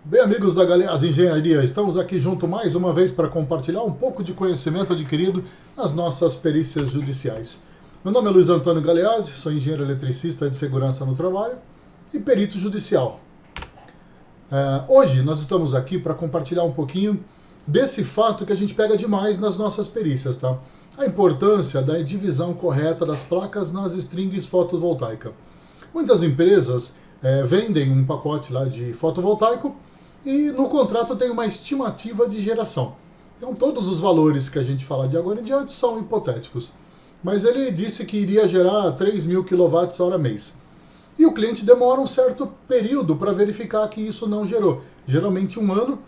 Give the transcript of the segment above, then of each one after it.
Bem, amigos da Galeaz Engenharia, estamos aqui junto mais uma vez para compartilhar um pouco de conhecimento adquirido nas nossas perícias judiciais. Meu nome é Luiz Antônio Galeazzi, sou engenheiro eletricista de segurança no trabalho e perito judicial. Hoje nós estamos aqui para compartilhar um pouquinho desse fato que a gente pega demais nas nossas perícias, tá? A importância da divisão correta das placas nas strings fotovoltaicas. Muitas empresas vendem um pacote lá de fotovoltaico e no contrato tem uma estimativa de geração. Então todos os valores que a gente fala de agora em diante são hipotéticos. Mas ele disse que iria gerar 3.000 kWh mês. E o cliente demora um certo período para verificar que isso não gerou. Geralmente um ano.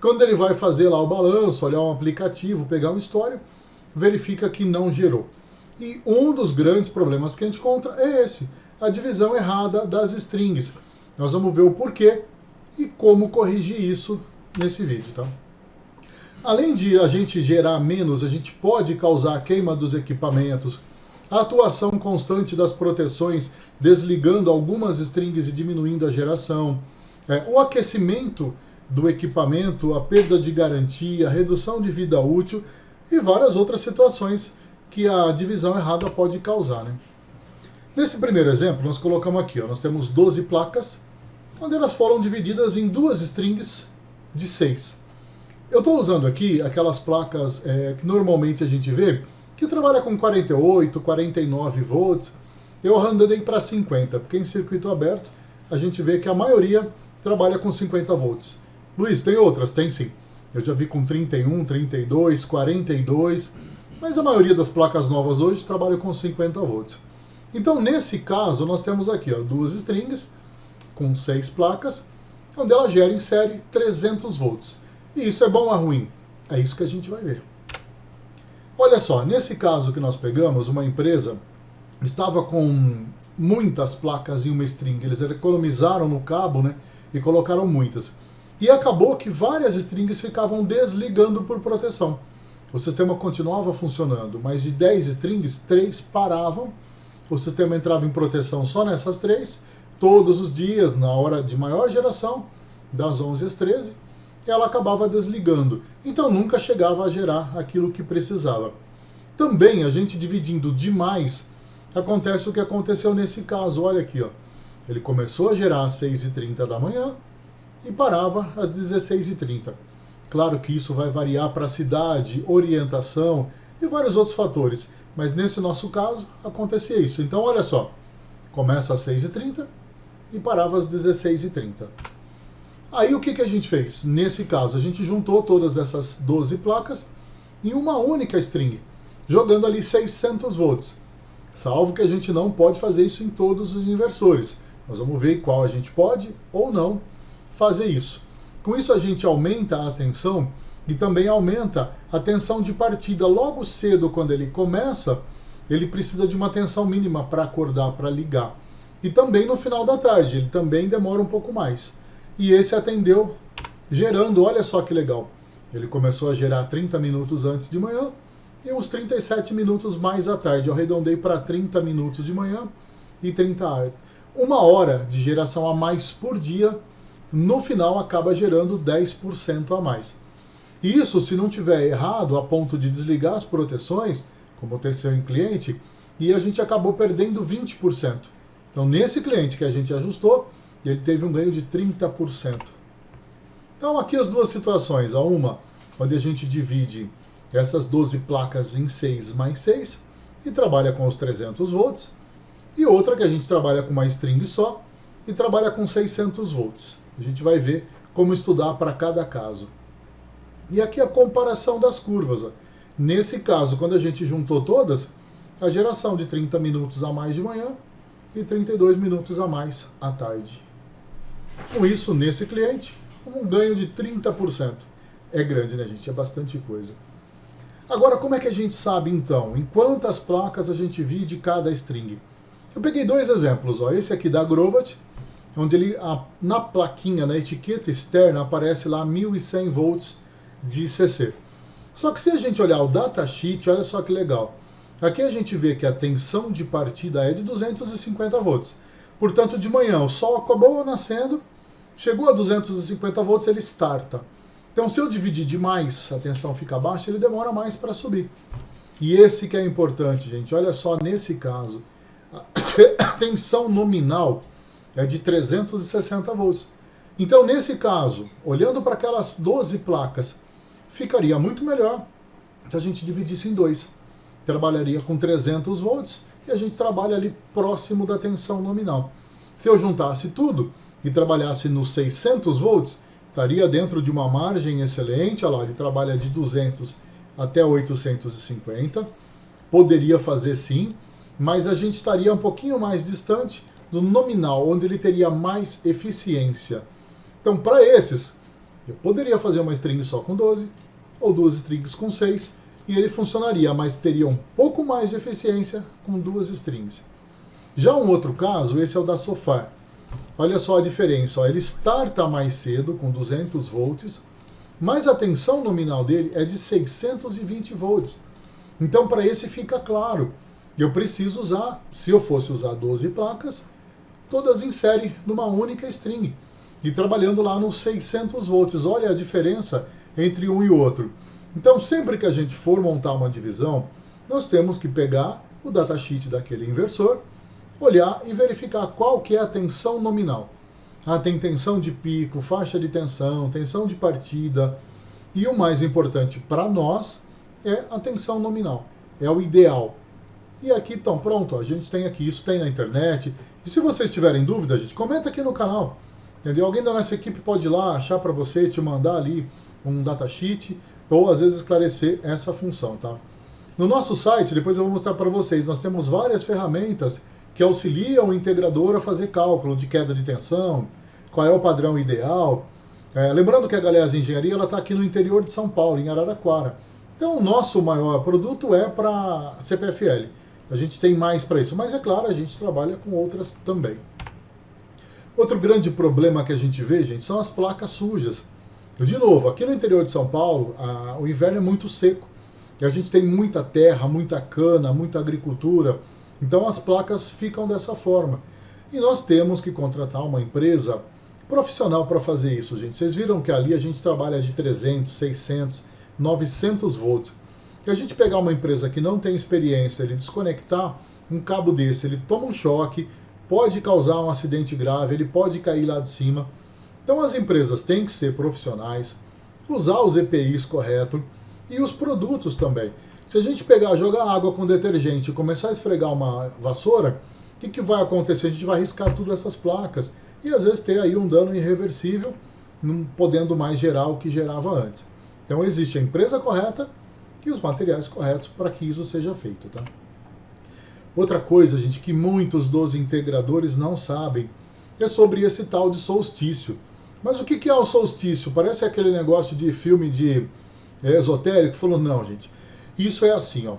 Quando ele vai fazer lá o balanço, olhar um aplicativo, pegar um histórico, verifica que não gerou. E um dos grandes problemas que a gente encontra é esse, a divisão errada das strings. Nós vamos ver o porquê e como corrigir isso nesse vídeo, tá? Além de a gente gerar menos, a gente pode causar a queima dos equipamentos, a atuação constante das proteções, desligando algumas strings e diminuindo a geração, o aquecimento do equipamento, a perda de garantia, a redução de vida útil e várias outras situações que a divisão errada pode causar, né? Nesse primeiro exemplo, nós colocamos aqui, nós temos 12 placas, onde elas foram divididas em duas strings de 6. Eu estou usando aqui aquelas placas que normalmente a gente vê, que trabalha com 48, 49 volts. Eu arredondei para 50, porque em circuito aberto a gente vê que a maioria trabalha com 50 volts. Luiz, tem outras? Tem sim. Eu já vi com 31, 32, 42, mas a maioria das placas novas hoje trabalha com 50 volts. Então, nesse caso, nós temos aqui duas strings com 6 placas, onde ela gera em série 300 volts. E isso é bom ou ruim? É isso que a gente vai ver. Olha só, nesse caso que nós pegamos, uma empresa estava com muitas placas em uma string. Eles economizaram no cabo, né, e colocaram muitas. E acabou que várias strings ficavam desligando por proteção. O sistema continuava funcionando, mas de 10 strings, 3 paravam. O sistema entrava em proteção só nessas 3, todos os dias, na hora de maior geração, das 11 às 13, ela acabava desligando. Então nunca chegava a gerar aquilo que precisava. Também, a gente dividindo demais, acontece o que aconteceu nesse caso. Olha aqui, ele começou a gerar às 6h30 da manhã, e parava às 16h30. Claro que isso vai variar para a cidade, orientação e vários outros fatores, mas nesse nosso caso acontecia isso. Então olha só, começa às 6h30 e parava às 16h30. Aí o que a gente fez? Nesse caso a gente juntou todas essas 12 placas em uma única string, jogando ali 600 volts. Salvo que a gente não pode fazer isso em todos os inversores. Nós vamos ver qual a gente pode ou não fazer isso. Com isso a gente aumenta a tensão e também aumenta a tensão de partida. Logo cedo, quando ele começa, ele precisa de uma tensão mínima para acordar, para ligar. E também no final da tarde, ele também demora um pouco mais. E esse atendeu gerando, olha só que legal. Ele começou a gerar 30 minutos antes de manhã e uns 37 minutos mais à tarde. Eu arredondei para 30 minutos de manhã e 30 à tarde. 1 hora de geração a mais por dia, no final acaba gerando 10% a mais. Isso se não tiver errado a ponto de desligar as proteções, como aconteceu em cliente, e a gente acabou perdendo 20%. Então nesse cliente que a gente ajustou, ele teve um ganho de 30%. Então aqui as duas situações, uma onde a gente divide essas 12 placas em 6 mais 6 e trabalha com os 300 volts, e outra que a gente trabalha com uma string só e trabalha com 600 volts. A gente vai ver como estudar para cada caso. E aqui a comparação das curvas. Nesse caso, quando a gente juntou todas, a geração de 30 minutos a mais de manhã e 32 minutos a mais à tarde. Com isso, nesse cliente, um ganho de 30%. É grande, né, gente? É bastante coisa. Agora, como é que a gente sabe, então, em quantas placas a gente divide cada string? Eu peguei dois exemplos. Esse aqui da Grovat, onde ele, na plaquinha, na etiqueta externa, aparece lá 1100 volts de CC. Só que se a gente olhar o datasheet, olha só que legal. Aqui a gente vê que a tensão de partida é de 250 volts. Portanto, de manhã o sol acabou nascendo, Chegou a 250 volts, ele starta. Então, se eu dividir demais, a tensão fica baixa, ele demora mais para subir. E esse que é importante, gente. Olha só, nesse caso, a tensão nominal é de 360 volts. Então, nesse caso, olhando para aquelas 12 placas, ficaria muito melhor se a gente dividisse em dois. Trabalharia com 300 volts e a gente trabalha ali próximo da tensão nominal. Se eu juntasse tudo e trabalhasse nos 600 volts, estaria dentro de uma margem excelente. Olha lá, ele trabalha de 200 até 850. Poderia fazer sim, mas a gente estaria um pouquinho mais distante do nominal, onde ele teria mais eficiência. Então, para esses, eu poderia fazer uma string só com 12, ou duas strings com 6, e ele funcionaria, mas teria um pouco mais de eficiência com duas strings. Já um outro caso, esse é o da Sofar. Olha só a diferença, ó, ele starta mais cedo, com 200 volts, mas a tensão nominal dele é de 620 volts. Então, para esse fica claro, eu preciso usar, se eu fosse usar 12 placas, todas em série, numa única string, e trabalhando lá nos 600 volts. Olha a diferença entre um e o outro. Então, sempre que a gente for montar uma divisão, nós temos que pegar o datasheet daquele inversor, olhar e verificar qual que é a tensão nominal. Ah, tem tensão de pico, faixa de tensão, tensão de partida, e o mais importante para nós é a tensão nominal, é o ideal. E aqui, então, pronto, a gente tem aqui, isso tem na internet. E se vocês tiverem dúvida, gente, comenta aqui no canal. Entendeu? Alguém da nossa equipe pode ir lá, achar para você, te mandar ali um datasheet, ou às vezes esclarecer essa função, tá? No nosso site, depois eu vou mostrar para vocês, nós temos várias ferramentas que auxiliam o integrador a fazer cálculo de queda de tensão, qual é o padrão ideal. Lembrando que a Galeazzi Engenharia está aqui no interior de São Paulo, em Araraquara. Então, o nosso maior produto é para CPFL. A gente tem mais para isso, mas é claro, a gente trabalha com outras também. Outro grande problema que a gente vê, gente, são as placas sujas. De novo, aqui no interior de São Paulo, o inverno é muito seco. E a gente tem muita terra, muita cana, muita agricultura. Então as placas ficam dessa forma. E nós temos que contratar uma empresa profissional para fazer isso, gente. Vocês viram que ali a gente trabalha de 300, 600, 900 volts. Se a gente pegar uma empresa que não tem experiência, ele desconectar um cabo desse, ele toma um choque, pode causar um acidente grave, ele pode cair lá de cima. Então as empresas têm que ser profissionais, usar os EPIs corretos e os produtos também. Se a gente pegar, jogar água com detergente e começar a esfregar uma vassoura, o que vai acontecer? A gente vai riscar tudo essas placas e às vezes ter aí um dano irreversível, não podendo mais gerar o que gerava antes. Então existe a empresa correta e os materiais corretos para que isso seja feito, tá? Outra coisa, gente, que muitos dos integradores não sabem é sobre esse tal de solstício. Mas o que é o solstício? Parece aquele negócio de filme de esotérico. Falou, não, gente. Isso é assim, ó.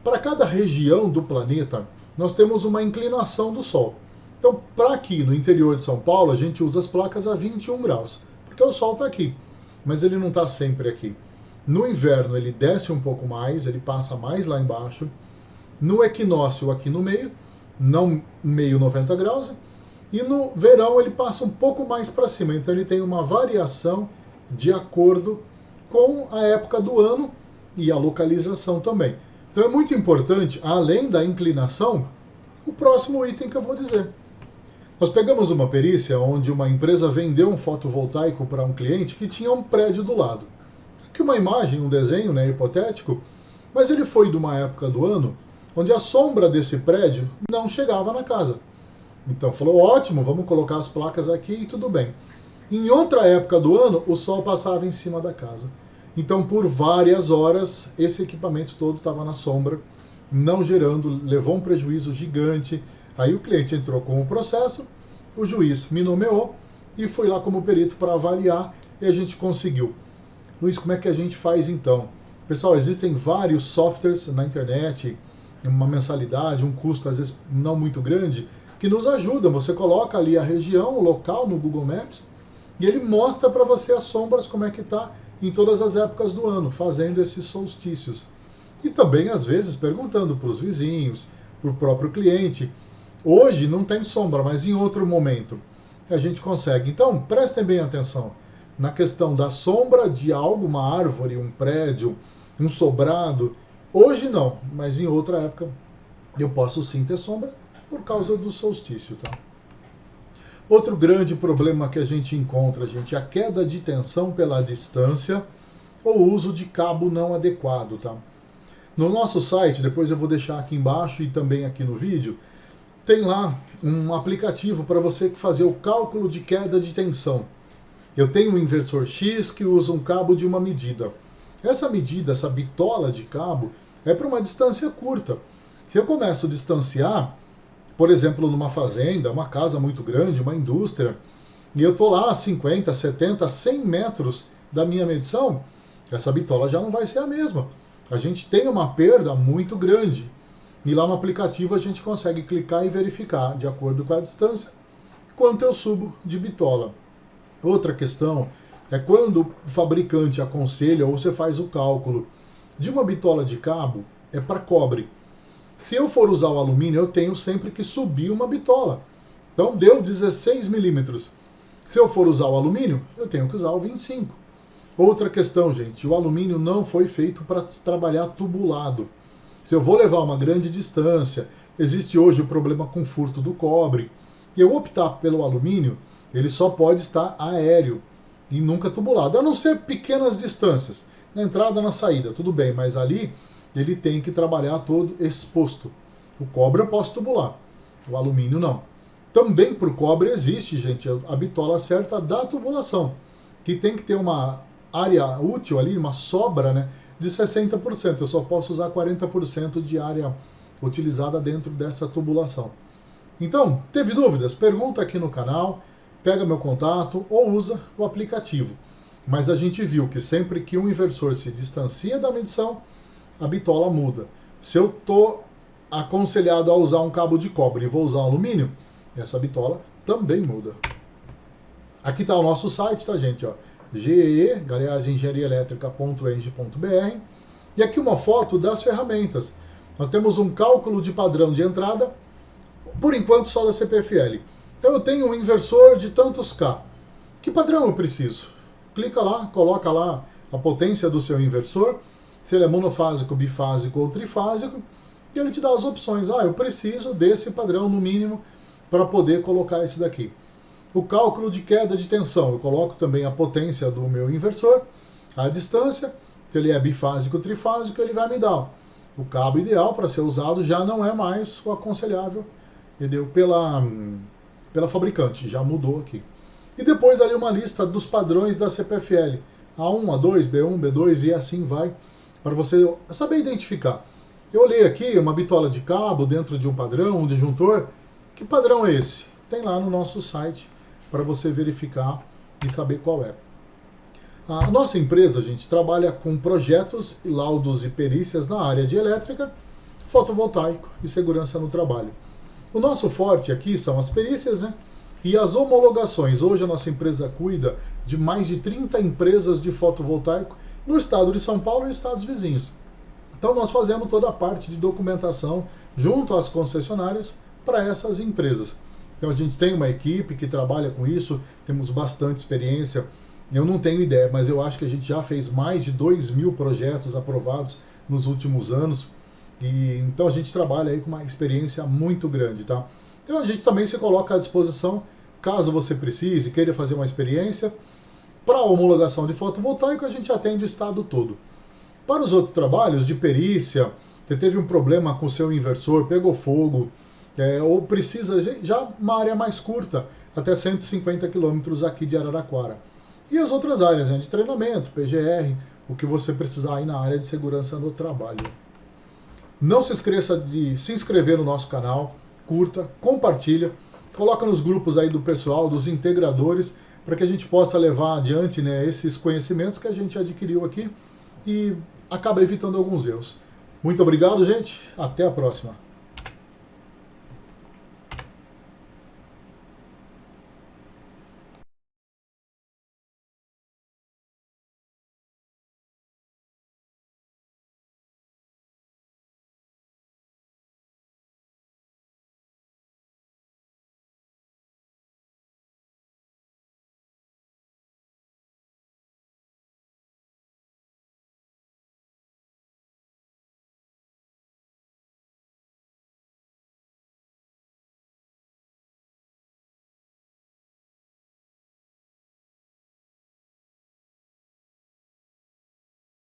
Para cada região do planeta, nós temos uma inclinação do Sol. Então, para aqui no interior de São Paulo, a gente usa as placas a 21 graus, porque o Sol está aqui, mas ele não está sempre aqui. No inverno, ele desce um pouco mais, ele passa mais lá embaixo. No equinócio, aqui no meio, não meio 90 graus, e no verão ele passa um pouco mais para cima. Então, ele tem uma variação de acordo com a época do ano e a localização também. Então é muito importante, além da inclinação, o próximo item que eu vou dizer. Nós pegamos uma perícia onde uma empresa vendeu um fotovoltaico para um cliente que tinha um prédio do lado. Aqui uma imagem, um desenho, né, hipotético, mas ele foi de uma época do ano onde a sombra desse prédio não chegava na casa. Então falou, ótimo, vamos colocar as placas aqui e tudo bem. Em outra época do ano, o sol passava em cima da casa. Então, por várias horas, esse equipamento todo estava na sombra, não gerando, levou um prejuízo gigante. Aí o cliente entrou com o processo, o juiz me nomeou e fui lá como perito para avaliar e a gente conseguiu. Luiz, como é que a gente faz então? Pessoal, existem vários softwares na internet, uma mensalidade, um custo às vezes não muito grande, que nos ajudam. Você coloca ali a região, o local no Google Maps e ele mostra para você as sombras, como é que está em todas as épocas do ano, fazendo esses solstícios. E também, às vezes, perguntando para os vizinhos, para o próprio cliente. Hoje não tem sombra, mas em outro momento. a gente consegue. Então, prestem bem atenção na questão da sombra de algo, uma árvore, um prédio, um sobrado. Hoje não, mas em outra época eu posso sim ter sombra por causa do solstício, tá? Outro grande problema que a gente encontra, gente, é a queda de tensão pela distância ou o uso de cabo não adequado, tá? No nosso site, depois eu vou deixar aqui embaixo e também aqui no vídeo, tem lá um aplicativo para você fazer o cálculo de queda de tensão. Eu tenho um inversor X que usa um cabo de uma medida. Essa medida, essa bitola de cabo, é para uma distância curta. Se eu começo a distanciar, por exemplo, numa fazenda, uma casa muito grande, uma indústria, e eu estou lá a 50, 70, 100 metros da minha medição, essa bitola já não vai ser a mesma. A gente tem uma perda muito grande. E lá no aplicativo a gente consegue clicar e verificar, de acordo com a distância, quanto eu subo de bitola. Outra questão é quando o fabricante aconselha ou você faz o cálculo de uma bitola de cabo, é para cobre. Se eu for usar o alumínio, eu tenho sempre que subir uma bitola. Então deu 16 milímetros. Se eu for usar o alumínio, eu tenho que usar o 25. Outra questão, gente, o alumínio não foi feito para trabalhar tubulado. Se eu vou levar uma grande distância, existe hoje o problema com furto do cobre, e eu optar pelo alumínio, ele só pode estar aéreo e nunca tubulado, a não ser pequenas distâncias, na entrada, na saída, tudo bem, mas ali ele tem que trabalhar todo exposto. O cobre eu posso tubular, o alumínio não. Também para o cobre existe, gente, a bitola certa da tubulação, que tem que ter uma área útil ali, uma sobra, né, de 60%. Eu só posso usar 40% de área utilizada dentro dessa tubulação. Então, teve dúvidas? Pergunta aqui no canal, pega meu contato ou usa o aplicativo. Mas a gente viu que sempre que um inversor se distancia da medição, a bitola muda. Se eu estou aconselhado a usar um cabo de cobre e vou usar alumínio, essa bitola também muda. Aqui está o nosso site, tá, gente? Ó, GEE, engenhariaelétrica.eng.br, e aqui uma foto das ferramentas. Nós temos um cálculo de padrão de entrada, por enquanto só da CPFL. Então eu tenho um inversor de tantos K. Que padrão eu preciso? Clica lá, coloca lá a potência do seu inversor, se ele é monofásico, bifásico ou trifásico, e ele te dá as opções. Ah, eu preciso desse padrão no mínimo para poder colocar esse daqui. O cálculo de queda de tensão, eu coloco também a potência do meu inversor, a distância, se ele é bifásico ou trifásico, ele vai me dar o cabo ideal para ser usado, já não é mais o aconselhável, entendeu? Pela fabricante, já mudou aqui. E depois ali uma lista dos padrões da CPFL, A1, A2, B1, B2 e assim vai, para você saber identificar. Eu olhei aqui uma bitola de cabo dentro de um padrão, um disjuntor, que padrão é esse? Tem lá no nosso site, para você verificar e saber qual é. A nossa empresa, gente, trabalha com projetos, laudos e perícias na área de elétrica, fotovoltaico e segurança no trabalho. O nosso forte aqui são as perícias, né, e as homologações. Hoje a nossa empresa cuida de mais de 30 empresas de fotovoltaico no estado de São Paulo e estados vizinhos. Então nós fazemos toda a parte de documentação junto às concessionárias para essas empresas. Então a gente tem uma equipe que trabalha com isso, temos bastante experiência. Eu não tenho ideia, mas eu acho que a gente já fez mais de 2.000 projetos aprovados nos últimos anos. E então a gente trabalha aí com uma experiência muito grande, tá? Então a gente também se coloca à disposição, caso você precise, queira fazer uma experiência. Para a homologação de fotovoltaico, a gente atende o estado todo. Para os outros trabalhos de perícia, você teve um problema com o seu inversor, pegou fogo, ou precisa já uma área mais curta, até 150 quilômetros aqui de Araraquara. E as outras áreas, né, de treinamento, PGR, o que você precisar aí na área de segurança no trabalho. Não se esqueça de se inscrever no nosso canal, curta, compartilha, coloca nos grupos aí do pessoal, dos integradores, para que a gente possa levar adiante, né, esses conhecimentos que a gente adquiriu aqui e acaba evitando alguns erros. Muito obrigado, gente. Até a próxima.